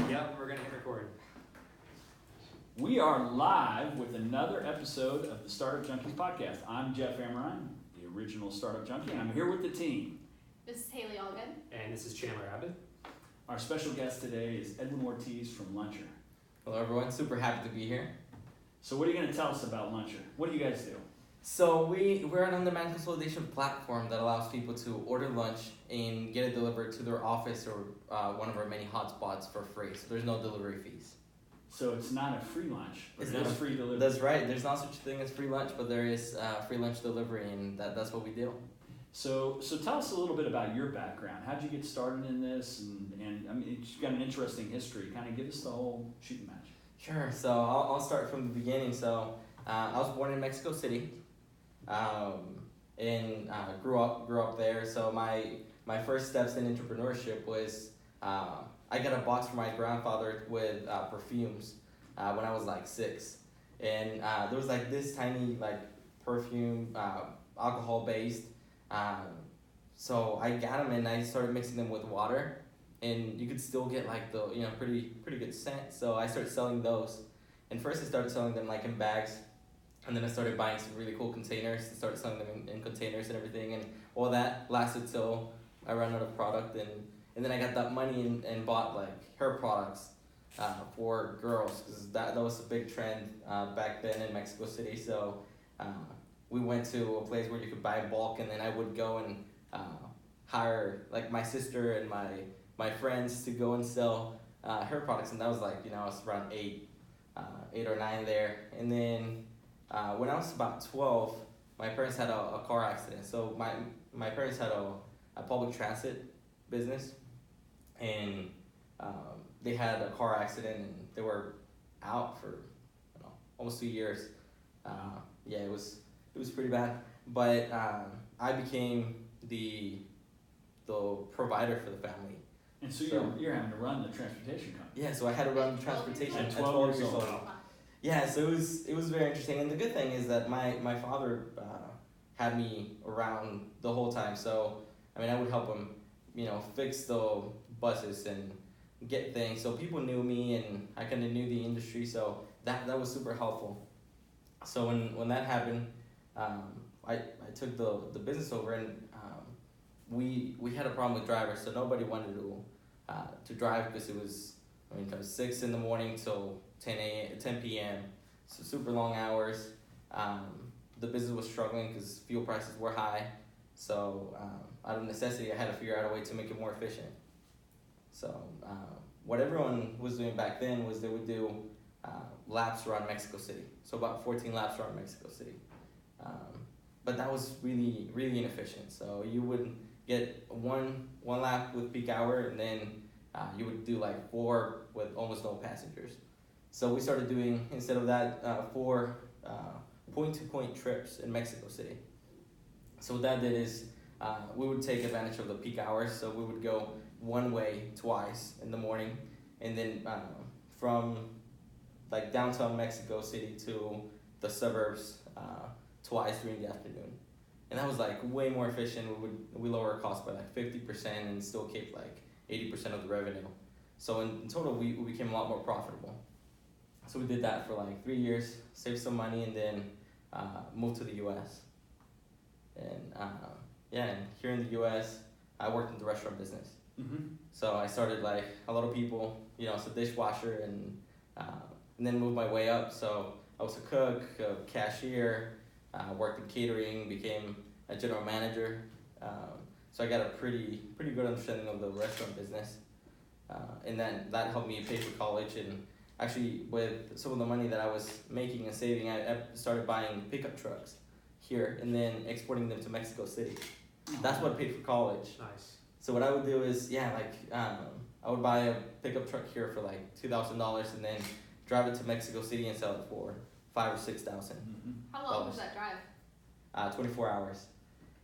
Yep, we're going to hit record. We are live with another episode of the Startup Junkies Podcast. I'm Jeff Amerine, the original Startup Junkie, and I'm here with the team. This is Haley Allgood. And this is Chandler Abbott. Our special guest today is Edwin Ortiz from Luncher. Hello everyone, super happy to be here. So what are you going to tell us about Luncher? What do you guys do? So we're an on-demand consolidation platform that allows people to order lunch and get it delivered to their office or one of our many hotspots for free. So there's no delivery fees. So it's not a free lunch, but It's it is not free delivery. That's right. There's not such a thing as free lunch, but there is free lunch delivery, and that's what we do. So tell us a little bit about your background. How'd you get started in this? And I mean, you've got an interesting history. Kind of give us the whole shooting match. Sure. So I'll start from the beginning. So I was born in Mexico City, and grew up there. So my first steps in entrepreneurship was I got a box from my grandfather with perfumes when I was like 6, and there was like this tiny like perfume alcohol based. So I got them and I started mixing them with water, and you could still get like the pretty good scent. So I started selling those, and first I started selling them like in bags, and then I started buying some really cool containers and started selling them in containers and everything, and all that lasted till I ran out of product, and then I got that money and bought like hair products for girls, because that was a big trend back then in Mexico City. So we went to a place where you could buy in bulk, and then I would go and hire like my sister and my friends to go and sell hair products, and that was like I was around 8 or 9 there. And then when I was about 12, my parents had a car accident. So my parents had a public transit business, and they had a car accident, and they were out for almost 2 years. Yeah, it was pretty bad, but I became the provider for the family. And so you're having to run the transportation company. Yeah, so I had to run the transportation At at 12 years old. Yeah, so it was very interesting, and the good thing is that my father had me around the whole time. So I mean, I would help him, fix the buses and get things. So people knew me, and I kind of knew the industry. So that was super helpful. So when that happened, I took the business over, and we had a problem with drivers. So nobody wanted to drive, because it was from 6 in the morning till 10 p.m. So super long hours. The business was struggling because fuel prices were high. So out of necessity, I had to figure out a way to make it more efficient. So what everyone was doing back then was they would do laps around Mexico City. So about 14 laps around Mexico City. But that was really, really inefficient. So you would get one lap with peak hour, and then you would do like 4 with almost no passengers. So we started doing, instead of that, 4 point-to-point trips in Mexico City. So what that did is we would take advantage of the peak hours. So we would go one way twice in the morning, and then from like downtown Mexico City to the suburbs twice during the afternoon. And that was like way more efficient. We lower our cost by like 50% and still keep like 80% of the revenue. So in total, we became a lot more profitable. So we did that for like 3 years, saved some money, and then moved to the U.S. And and here in the U.S., I worked in the restaurant business. Mm-hmm. So I started like a lot of people, as a dishwasher, and then moved my way up. So I was a cook, a cashier, worked in catering, became a general manager. So I got a pretty good understanding of the restaurant business, and then that helped me pay for college. And actually, with some of the money that I was making and saving, I started buying pickup trucks here and then exporting them to Mexico City. That's what paid for college. Nice. So what I would do is, I would buy a pickup truck here for like $2,000, and then drive it to Mexico City and sell it for $5,000 or $6,000. Mm-hmm. How long was that drive? 24 hours.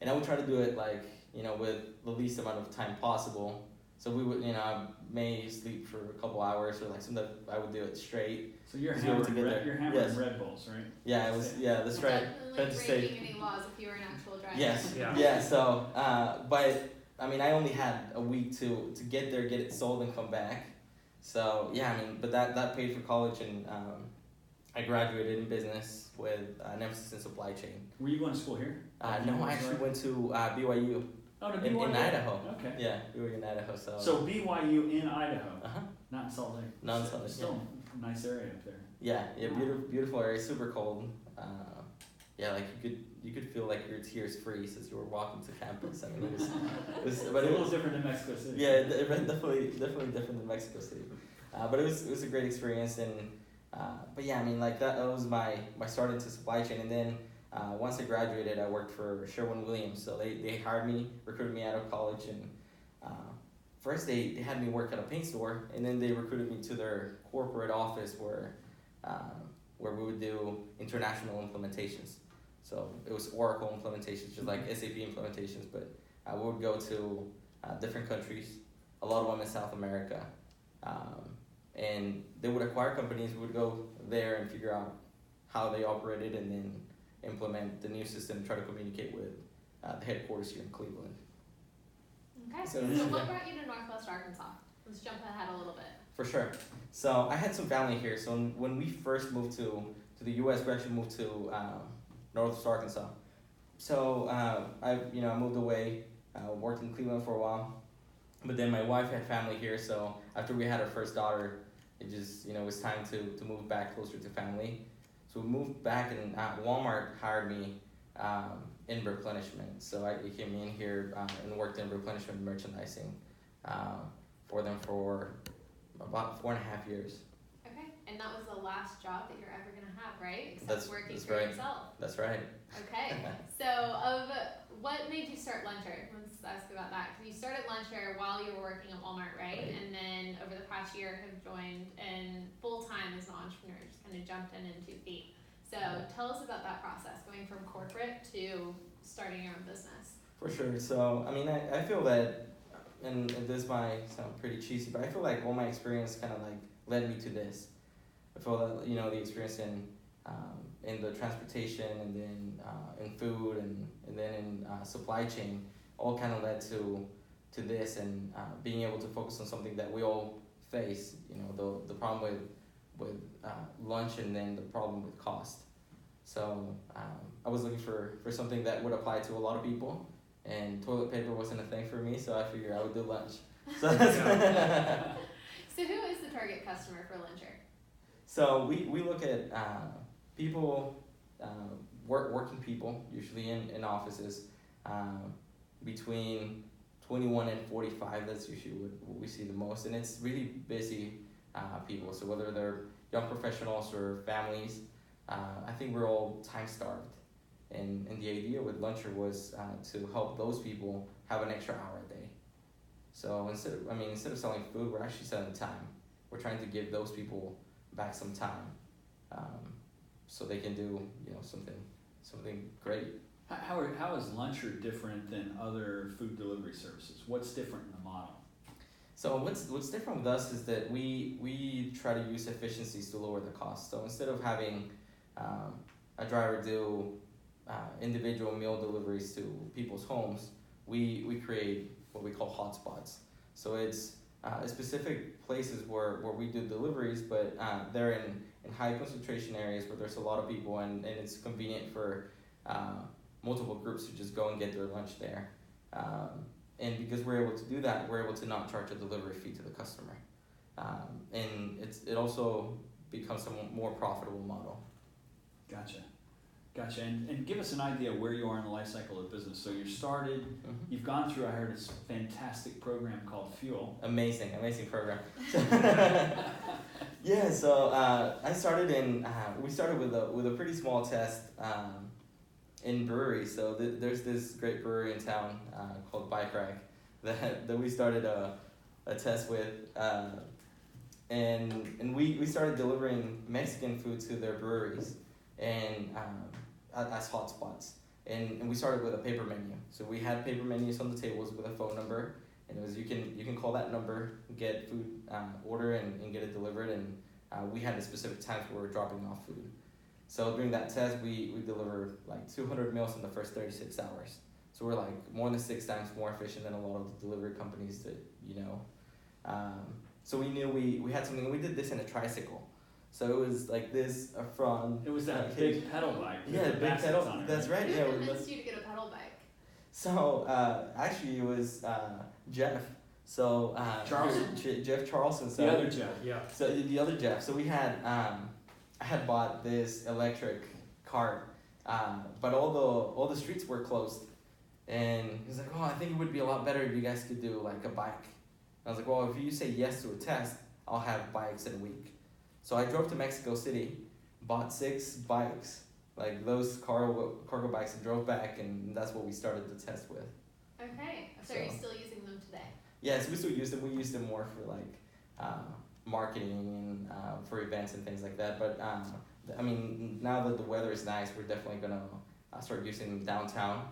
And I would try to do it like, with the least amount of time possible. So we would, I may sleep for a couple hours, or like sometimes I would do it straight. So you're To be able to hammering, get there. you're hammering Yes. Red Bulls, right? Yeah, it was, that's right. Definitely Tried to stay. breaking any laws if you were an actual driver. Yes. Yeah. So, but I mean, I only had a week to get there, get it sold, and come back. So yeah, I mean, but that paid for college, and I graduated in business with an emphasis in supply chain. Were you going to school here? No, I actually went to BYU. Oh, to in BYU? Idaho. Okay. Yeah, BYU in Idaho. So BYU in Idaho, not not Salt Lake. Not in Salt Lake, Still a nice area up there. yeah, Wow. beautiful area, super cold. Yeah, like you could feel like your tears freeze as you were walking to campus. I mean, it was But it was different than Mexico City. Yeah, definitely different than Mexico City. But it was a great experience, and but yeah, I mean, like that was my start into supply chain, and then once I graduated, I worked for Sherwin-Williams. So they hired me, recruited me out of college, and first they had me work at a paint store, and then they recruited me to their corporate office where we would do international implementations. So it was Oracle implementations, just like SAP implementations, but we would go to different countries, a lot of them in South America, and they would acquire companies. We would go there and figure out how they operated, and then implement the new system and try to communicate with the headquarters here in Cleveland. Okay, So- so what brought you to Northwest Arkansas? Let's jump ahead a little bit. For sure. So I had some family here. So when we first moved to the U.S., we actually moved to Northwest Arkansas. So I moved away, worked in Cleveland for a while, but then my wife had family here. So after we had our first daughter, it just it was time to move back closer to family. So we moved back, and Walmart hired me in replenishment. So I came in here and worked in replenishment merchandising for them for about 4.5 years. Okay, and that was the last job that you're ever gonna have, right? Except That's for right. yourself. That's right. Okay, so what made you start Luncher? Let's ask about that. Because you started Luncher while you were working at Walmart, right? And then over the past year have joined and full time as an entrepreneur, just kind of jumped in 2 feet. So tell us about that process, going from corporate to starting your own business. For sure. So I mean, I feel that, and this might sound pretty cheesy, but I feel like all my experience kind of like led me to this. I feel that the experience in the transportation, and then in food, and then in supply chain, all kind of led to this, and being able to focus on something that we all face. The problem with lunch, and then the problem with cost. So I was looking for something that would apply to a lot of people, and toilet paper wasn't a thing for me, so I figured I would do lunch. So So who is the target customer for Luncher? So we look at people, working people, usually in offices, between 21 and 45. That's usually what we see the most, and it's really busy people. So whether they're young professionals or families, I think we're all time starved, and the idea with Luncher was to help those people have an extra hour a day. So instead of selling food, we're actually selling time. We're trying to give those people back some time, so they can do something great. How is Luncher different than other food delivery services? What's different in the model? So what's different with us is that we try to use efficiencies to lower the cost. So instead of having a driver do individual meal deliveries to people's homes, we create what we call hotspots. So it's specific places where we do deliveries, but they're in high concentration areas where there's a lot of people, and it's convenient for multiple groups to just go and get their lunch there. And because we're able to do that, we're able to not charge a delivery fee to the customer. And it also becomes a more profitable model. Gotcha. And give us an idea where you are in the life cycle of business. So you started, you've gone through, I heard, this fantastic program called Fuel. Amazing program. Yeah, so I started we started with a pretty small test in breweries. So there's this great brewery in town called Bike Rack that we started a test with, and we started delivering Mexican food to their breweries, and as hotspots. And we started with a paper menu. So we had paper menus on the tables with a phone number, and it was you can call that number, get food, order, and get it delivered. And we had the specific times where we were dropping off food. So during that test, we delivered like 200 meals in the first 36 hours. So we're like more than 6 times more efficient than a lot of the delivery companies that So we knew we had something. We did this in a tricycle. So it was like this front. It was that big pedal bike. Yeah, with the big baskets pedal. on it, That's right. Who Yeah. convinced you to get a pedal bike? So actually, it was Jeff. So Charleston? Jeff Charleston. So The other Jeff. Yeah. So the other Jeff. So we had I had bought this electric cart, but all the streets were closed, and he's like, "Oh, I think it would be a lot better if you guys could do like a bike." I was like, "Well, if you say yes to a test, I'll have bikes in a week." So I drove to Mexico City, bought 6 bikes, like those cargo bikes, and drove back, and that's what we started the test with. Okay, so are you still using them today? Yes, we still use them. We use them more for like marketing and for events and things like that. But I mean, now that the weather is nice, we're definitely gonna start using them downtown,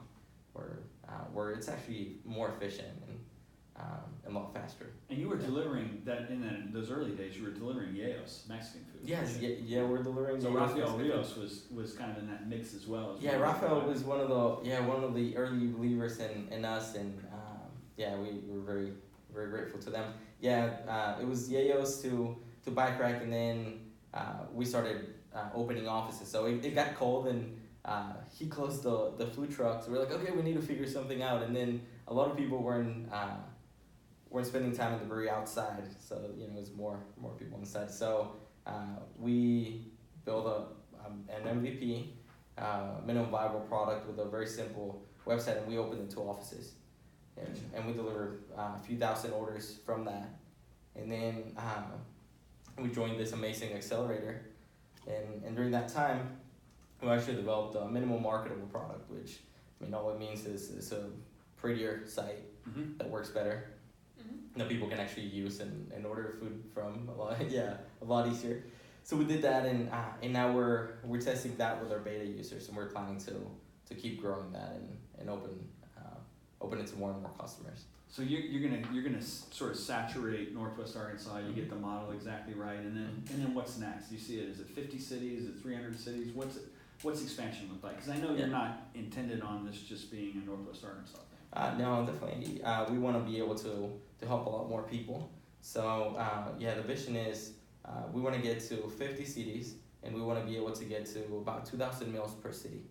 where it's actually more efficient and a lot faster. And you were delivering that in those early days. You were delivering Yayos, Mexican food. Yes, yeah, we're delivering. So Yayos Rafael Mexican Rios was kind of in that mix as well. Yeah, Rafael was one of the early believers in us, and we were very very grateful to them. Yeah, it was Yayos to Bike Rack, and then we started opening offices. So it got cold, and he closed the food truck. So we're like, okay, we need to figure something out. And then a lot of people weren't spending time in the brewery outside, so it was more people inside. So we built an MVP, minimum viable product with a very simple website, and we opened in 2 offices, and we delivered a few thousand orders from that. And then we joined this amazing accelerator, and during that time, we actually developed a minimum marketable product, which all it means is it's a prettier site that works better, that people can actually use and order food from a lot easier. So we did that, and now we're testing that with our beta users, and we're planning to keep growing that and open it to more and more customers. So you're gonna sort of saturate Northwest Arkansas. You get the model exactly right, and then what's next? You see it? Is it 50 cities? Is it 300 cities? What's expansion look like? Because I know you're not intended on this just being a Northwest Arkansas thing. No, definitely. We want to be able to help a lot more people. So the vision is we want to get to 50 cities, and we want to be able to get to about 2,000 meals per city.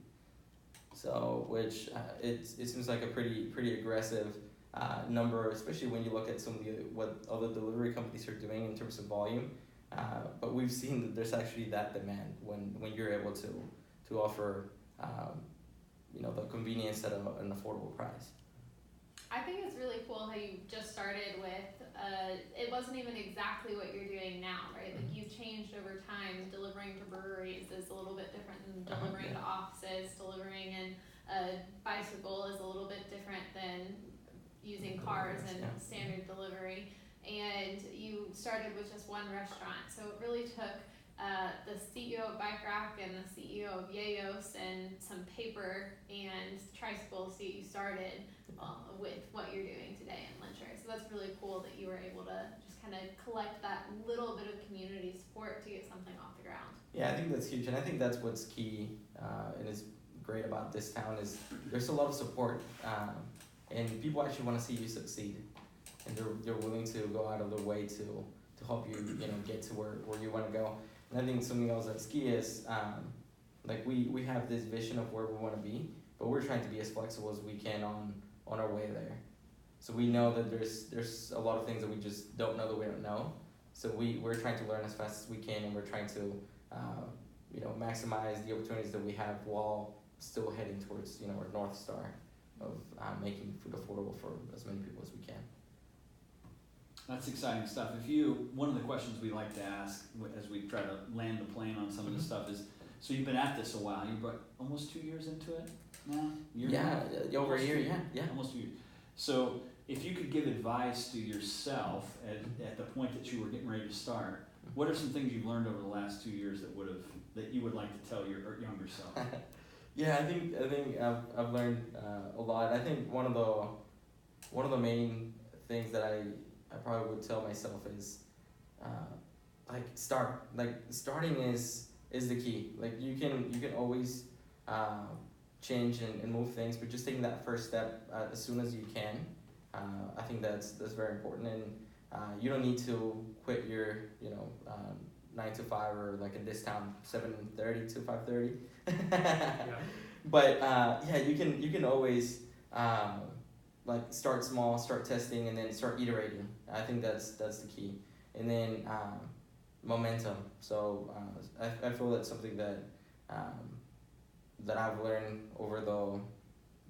So which it seems like a pretty aggressive number, especially when you look at what other delivery companies are doing in terms of volume. But we've seen that there's actually that demand when you're able to offer the convenience at an affordable price. I think it's really cool how you just started with, it wasn't even exactly what you're doing now, right? Like you've changed over time. Delivering to breweries is a little bit different than delivering to offices. Delivering in a bicycle is a little bit different than using cars and standard delivery. And you started with just one restaurant. So it really took the CEO of Bike Rack and the CEO of Yayos and some paper and tricycles to get you started with what you're doing today in Lyncher. So that's really cool that you were able to just kind of collect that little bit of community support to get something off the ground. Yeah, I think that's huge, and I think that's what's key and is great about this town is there's a lot of support, and people actually want to see you succeed, and they're willing to go out of their way to help you get to where you want to go. And I think something else that's key is we have this vision of where we want to be, but we're trying to be as flexible as we can on our way there. So we know that there's a lot of things that we just don't know that we don't know. So we're trying to learn as fast as we can, and we're trying to maximize the opportunities that we have while still heading towards our North Star of making food affordable for as many people as we can. That's exciting stuff. One of the questions we like to ask as we try to land the plane on some of this stuff is, so you've been at this a while. You're almost 2 years into it now? Over a year, yeah. Almost 2 years. So if you could give advice to yourself at the point that you were getting ready to start, what are some things you've learned over the last 2 years that you would like to tell your younger self? Yeah, I think I've learned a lot. I think one of the main things that I probably would tell myself is start. Starting is the key. You can always change and move things, but just taking that first step as soon as you can. I think that's very important. And you don't need to quit your 9 to 5 or like in this town 7:30 to 5:30. Yeah. But you can always like start small, start testing, and then start iterating. I think that's the key. And then momentum. So I feel that's something that that I've learned over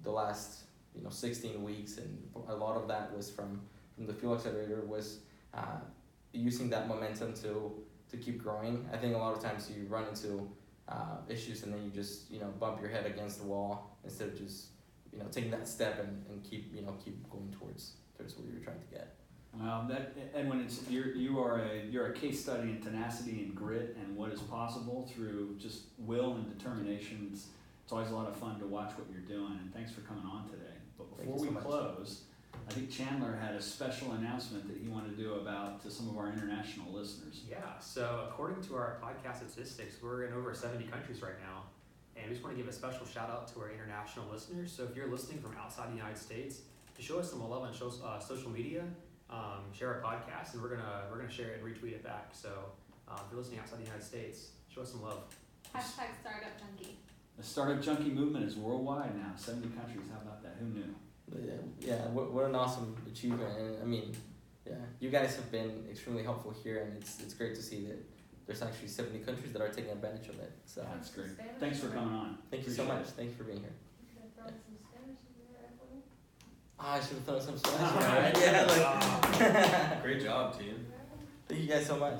the last 16 weeks, and a lot of that was from the Fuel Accelerator, was using that momentum to keep growing. I think a lot of times you run into issues and then you just bump your head against the wall instead of just taking that step and keep going towards what you're trying to get. Well, Edwin, you're a case study in tenacity and grit and what is possible through just will and determination. It's always a lot of fun to watch what you're doing, and thanks for coming on today. But before we close, I think Chandler had a special announcement that he wanted to do to some of our international listeners. Yeah, so according to our podcast statistics, we're in over 70 countries right now. And we just want to give a special shout out to our international listeners. So if you're listening from outside the United States, to show us some love on social media, share our podcast, and we're gonna share it and retweet it back. So if you're listening outside the United States, show us some love. Hashtag Startup Junkie. The Startup Junkie movement is worldwide now, 70 countries. How about that? Who knew? What an awesome achievement. And I mean, you guys have been extremely helpful here, and it's great to see that there's actually 70 countries that are taking advantage of it. So That's great. Thanks for coming on. Thank you so much. Thanks for being here. I should have thrown some Spanish in there, right? Great job, team. Thank you guys so much.